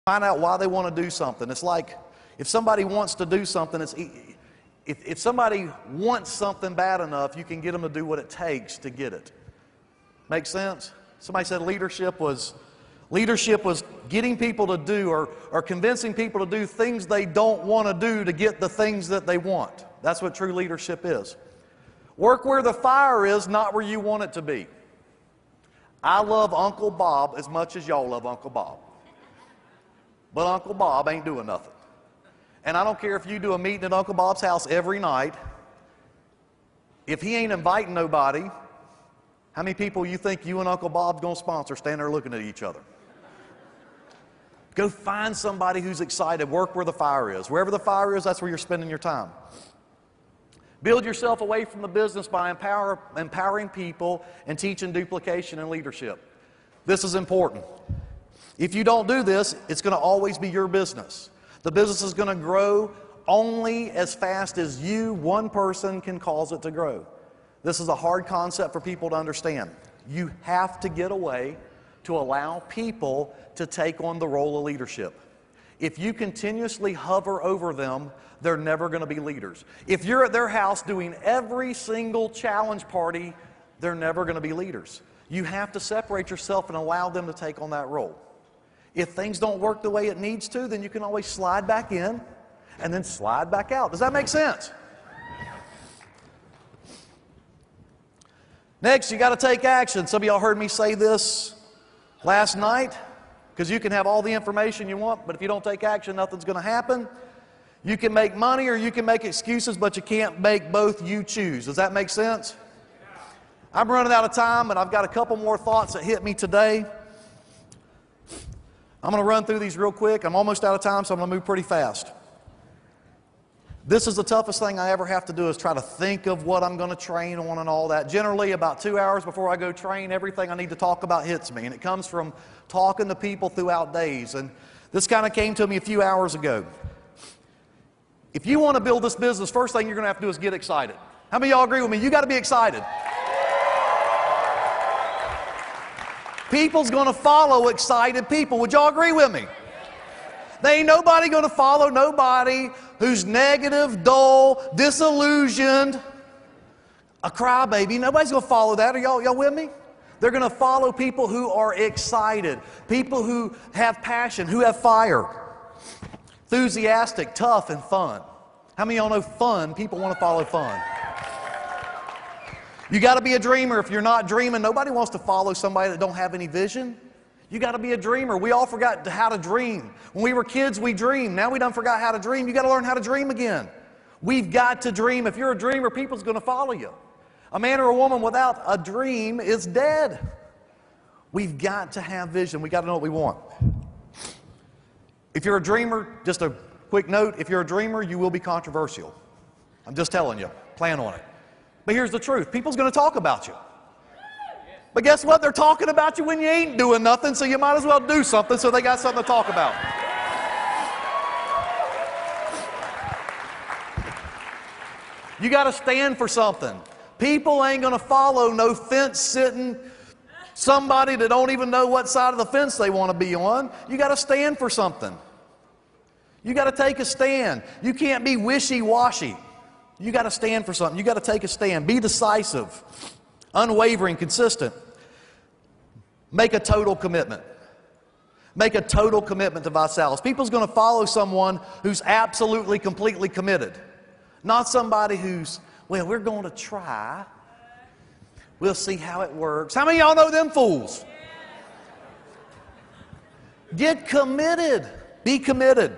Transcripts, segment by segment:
find out why they want to do something. It's like if somebody wants to do something, if somebody wants something bad enough, you can get them to do what it takes to get it. Make sense? Somebody said leadership was getting people to do or convincing people to do things they don't want to do to get the things that they want. That's what true leadership is. Work where the fire is, not where you want it to be. I love Uncle Bob as much as y'all love Uncle Bob. But Uncle Bob ain't doing nothing. And I don't care if you do a meeting at Uncle Bob's house every night. If he ain't inviting nobody, how many people you think you and Uncle Bob's going to sponsor standing there looking at each other? Go find somebody who's excited. Work where the fire is. Wherever the fire is, that's where you're spending your time. Build yourself away from the business by empowering people and teaching duplication and leadership. This is important. If you don't do this, it's going to always be your business. The business is going to grow only as fast as you, one person, can cause it to grow. This is a hard concept for people to understand. You have to get away to allow people to take on the role of leadership. If you continuously hover over them, they're never going to be leaders. If you're at their house doing every single challenge party, they're never going to be leaders. You have to separate yourself and allow them to take on that role. If things don't work the way it needs to, then you can always slide back in and then slide back out. Does that make sense? Next, you got to take action. Some of y'all heard me say this last night, because you can have all the information you want, but if you don't take action, nothing's going to happen. You can make money or you can make excuses, but you can't make both. You choose. Does that make sense? I'm running out of time, and I've got a couple more thoughts that hit me today. I'm going to run through these real quick. I'm almost out of time, so I'm going to move pretty fast. This is the toughest thing I ever have to do, is try to think of what I'm going to train on and all that. Generally, about 2 hours before I go train, everything I need to talk about hits me. And it comes from talking to people throughout days. And this kind of came to me a few hours ago. If you want to build this business, first thing you're going to have to do is get excited. How many of y'all agree with me? You got to be excited. People's going to follow excited people. Would y'all agree with me? There ain't nobody going to follow nobody who's negative, dull, disillusioned, a crybaby. Nobody's going to follow that. Are y'all with me? They're going to follow people who are excited, people who have passion, who have fire, enthusiastic, tough, and fun. How many of y'all know fun? People want to follow fun. You got to be a dreamer. If you're not dreaming, nobody wants to follow somebody that don't have any vision. You got to be a dreamer. We all forgot how to dream. When we were kids, we dreamed. Now we done forgot how to dream. You got to learn how to dream again. We've got to dream. If you're a dreamer, people's going to follow you. A man or a woman without a dream is dead. We've got to have vision. We got to know what we want. If you're a dreamer, just a quick note, if you're a dreamer, you will be controversial. I'm just telling you. Plan on it. But here's the truth. People's going to talk about you. But guess what? They're talking about you when you ain't doing nothing, so you might as well do something so they got something to talk about. You got to stand for something. People ain't going to follow no fence-sitting somebody that don't even know what side of the fence they want to be on. You got to stand for something. You got to take a stand. You can't be wishy-washy. You got to stand for something. You got to take a stand. Be decisive, unwavering, consistent. Make a total commitment. Make a total commitment to Visalis. People's going to follow someone who's absolutely, completely committed. Not somebody who's, well, we're going to try. We'll see how it works. How many of y'all know them fools? Get committed. Be committed.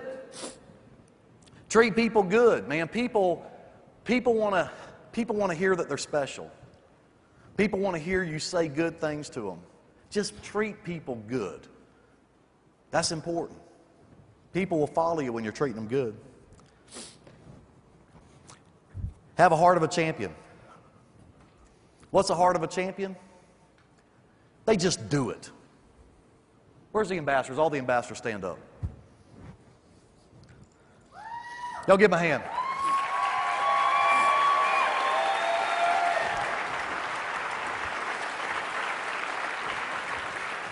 Treat people good, man. People want to hear that they're special. People want to hear you say good things to them. Just treat people good. That's important. People will follow you when you're treating them good. Have a heart of a champion. What's the heart of a champion? They just do it. Where's the ambassadors? All the ambassadors stand up. Y'all give them a hand.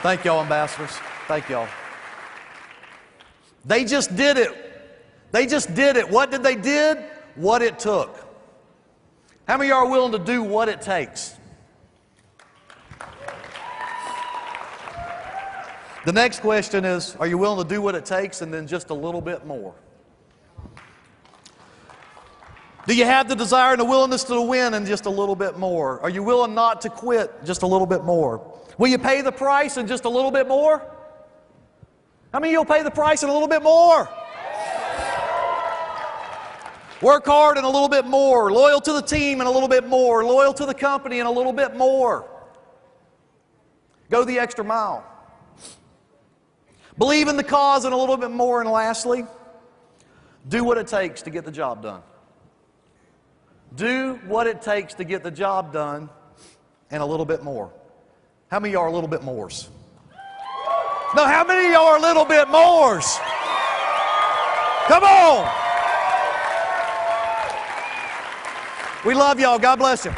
Thank y'all, ambassadors. Thank y'all. They just did it. They just did it. What did they did? What it took. How many of you are willing to do what it takes? The next question is, are you willing to do what it takes and then just a little bit more? Do you have the desire and the willingness to win and just a little bit more? Are you willing not to quit just a little bit more? Will you pay the price and just a little bit more? How many of you will pay the price and a little bit more? Work hard and a little bit more. Loyal to the team and a little bit more. Loyal to the company and a little bit more. Go the extra mile. Believe in the cause and a little bit more. And lastly, do what it takes to get the job done. Do what it takes to get the job done and a little bit more. How many of y'all are a little bit mores? No, how many of y'all are a little bit mores? Come on. We love y'all. God bless you.